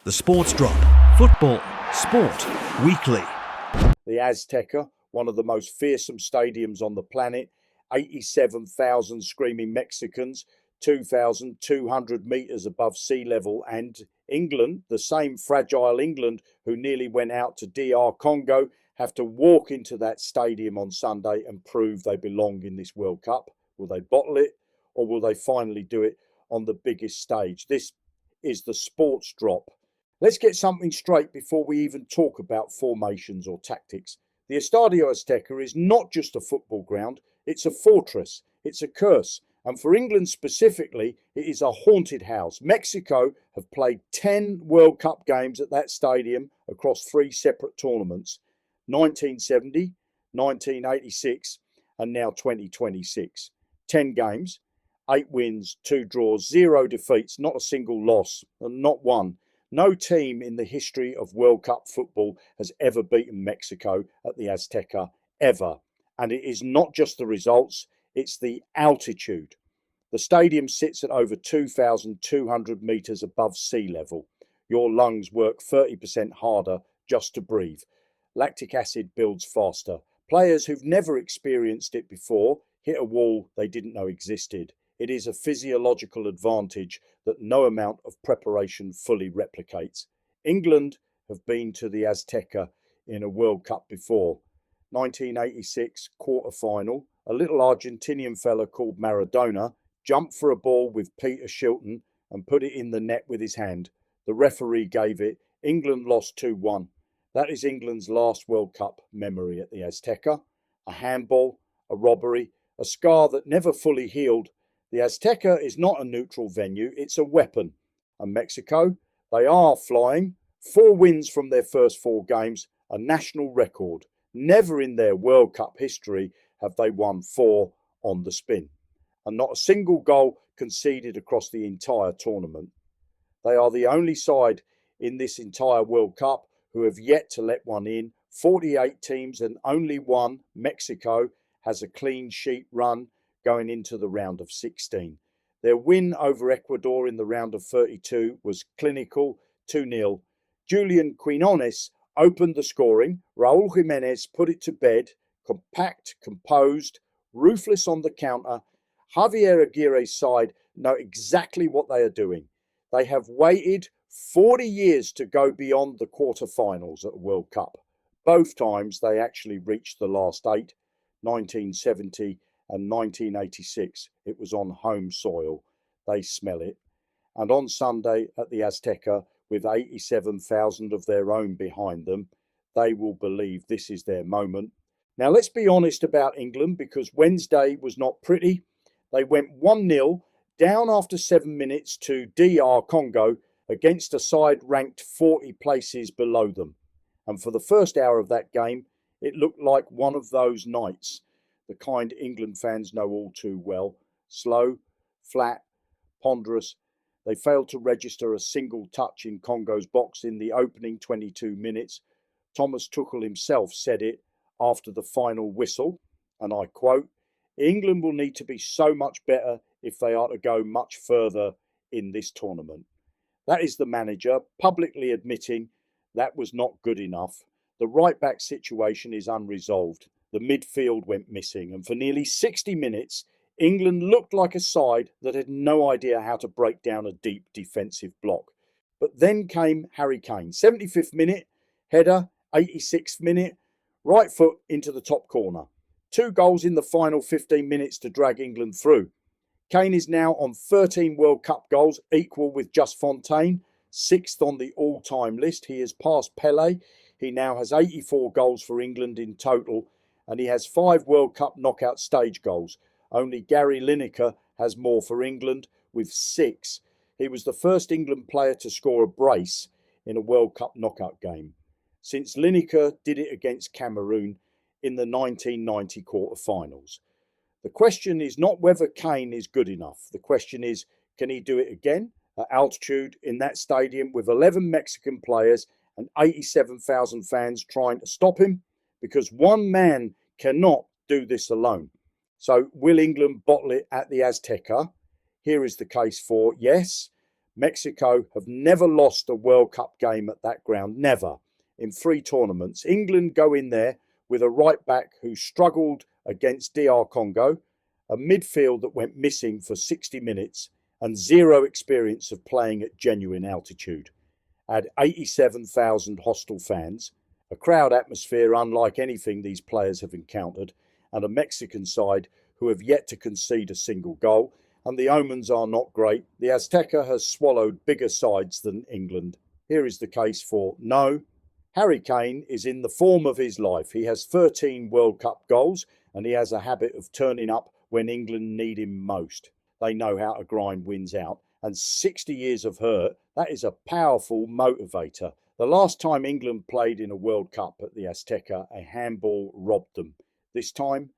The Sports Drop. Football. Sport. Weekly. The Azteca, one of the most fearsome stadiums on the planet, 87,000 screaming Mexicans, 2,200 metres above sea level, and England, the same fragile England who nearly went out to DR Congo, have to walk into that stadium on Sunday and prove they belong in this World Cup. Will they bottle it, or will they finally do it on the biggest stage? This is the Sports Drop. Let's get something straight before we even talk about formations or tactics. The Estadio Azteca is not just a football ground, it's a fortress, it's a curse. And for England specifically, it is a haunted house. Mexico have played 10 World Cup games at that stadium across 3 separate tournaments, 1970, 1986, and now 2026. 10 games, 8 wins, 2 draws, 0 defeats, not a single loss, and not one. No team in the history of World Cup football has ever beaten Mexico at the Azteca, ever. And it is not just the results, it's the altitude. The stadium sits at over 2,200 metres above sea level. Your lungs work 30% harder just to breathe. Lactic acid builds faster. Players who've never experienced it before hit a wall they didn't know existed. It is a physiological advantage that no amount of preparation fully replicates. England have been to the Azteca in a World Cup before. 1986 quarter-final, a little Argentinian fella called Maradona jumped for a ball with Peter Shilton and put it in the net with his hand. The referee gave it. England lost 2-1. That is England's last World Cup memory at the Azteca. A handball, a robbery, a scar that never fully healed. The Azteca is not a neutral venue, it's a weapon. And Mexico, they are flying. 4 wins from their first 4 games, a national record. Never in their World Cup history have they won 4 on the spin. And not a single goal conceded across the entire tournament. They are the only side in this entire World Cup who have yet to let one in. 48 teams and only one, Mexico, has a clean sheet run going into the round of 16. Their win over Ecuador in the round of 32 was clinical, 2-0. Julian Quinones opened the scoring. Raul Jimenez put it to bed, compact, composed, ruthless on the counter. Javier Aguirre's side know exactly what they are doing. They have waited 40 years to go beyond the quarter-finals at the World Cup. Both times they actually reached the last 8, 1970 and 1986. It was on home soil. They smell it. And on Sunday at the Azteca, with 87,000 of their own behind them, they will believe this is their moment. Now let's be honest about England, because Wednesday was not pretty. They went 1-0 down after 7 minutes to DR Congo against a side ranked 40 places below them. And for the first hour of that game, it looked like one of those nights, the kind England fans know all too well. Slow, flat, ponderous. They failed to register a single touch in Congo's box in the opening 22 minutes. Thomas Tuchel himself said it after the final whistle, and I quote, "England will need to be so much better if they are to go much further in this tournament." That is the manager publicly admitting that was not good enough. The right-back situation is unresolved. The midfield went missing, and for nearly 60 minutes, England looked like a side that had no idea how to break down a deep defensive block. But then came Harry Kane. 75th minute, header, 86th minute, right foot into the top corner. 2 goals in the final 15 minutes to drag England through. Kane is now on 13 World Cup goals, equal with Just Fontaine, 6th on the all-time list. He has passed Pelé. He now has 84 goals for England in total, and he has 5 World Cup knockout stage goals. Only Gary Lineker has more for England with 6. He was the first England player to score a brace in a World Cup knockout game, since Lineker did it against Cameroon in the 1990 quarter-finals. The question is not whether Kane is good enough. The question is, can he do it again at altitude in that stadium with 11 Mexican players and 87,000 fans trying to stop him? Because one man cannot do this alone. So will England bottle it at the Azteca? Here is the case for yes. Mexico have never lost a World Cup game at that ground, never, in 3 tournaments. England go in there with a right back who struggled against DR Congo, a midfield that went missing for 60 minutes, and zero experience of playing at genuine altitude. Had 87,000 hostile fans, a crowd atmosphere unlike anything these players have encountered, and a Mexican side who have yet to concede a single goal, and the omens are not great. The Azteca has swallowed bigger sides than England. Here is the case for no. Harry Kane is in the form of his life. He has 13 World Cup goals, and he has a habit of turning up when England need him most. They know how to grind wins out, and 60 years of hurt, that is a powerful motivator. The last time England played in a World Cup at the Azteca, a handball robbed them. This time,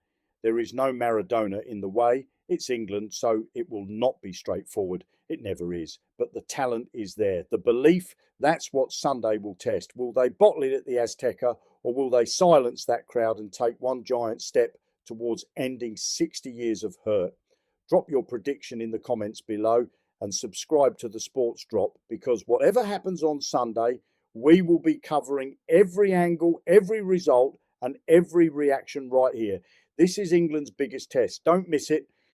there is no Maradona in the way. It's England, so it will not be straightforward. It never is. But the talent is there. The belief, that's what Sunday will test. Will they bottle it at the Azteca, or will they silence that crowd and take one giant step towards ending 60 years of hurt? Drop your prediction in the comments below and subscribe to the Sports Drop, because whatever happens on Sunday, we will be covering every angle, every result and every reaction right here. This is England's biggest test. Don't miss it.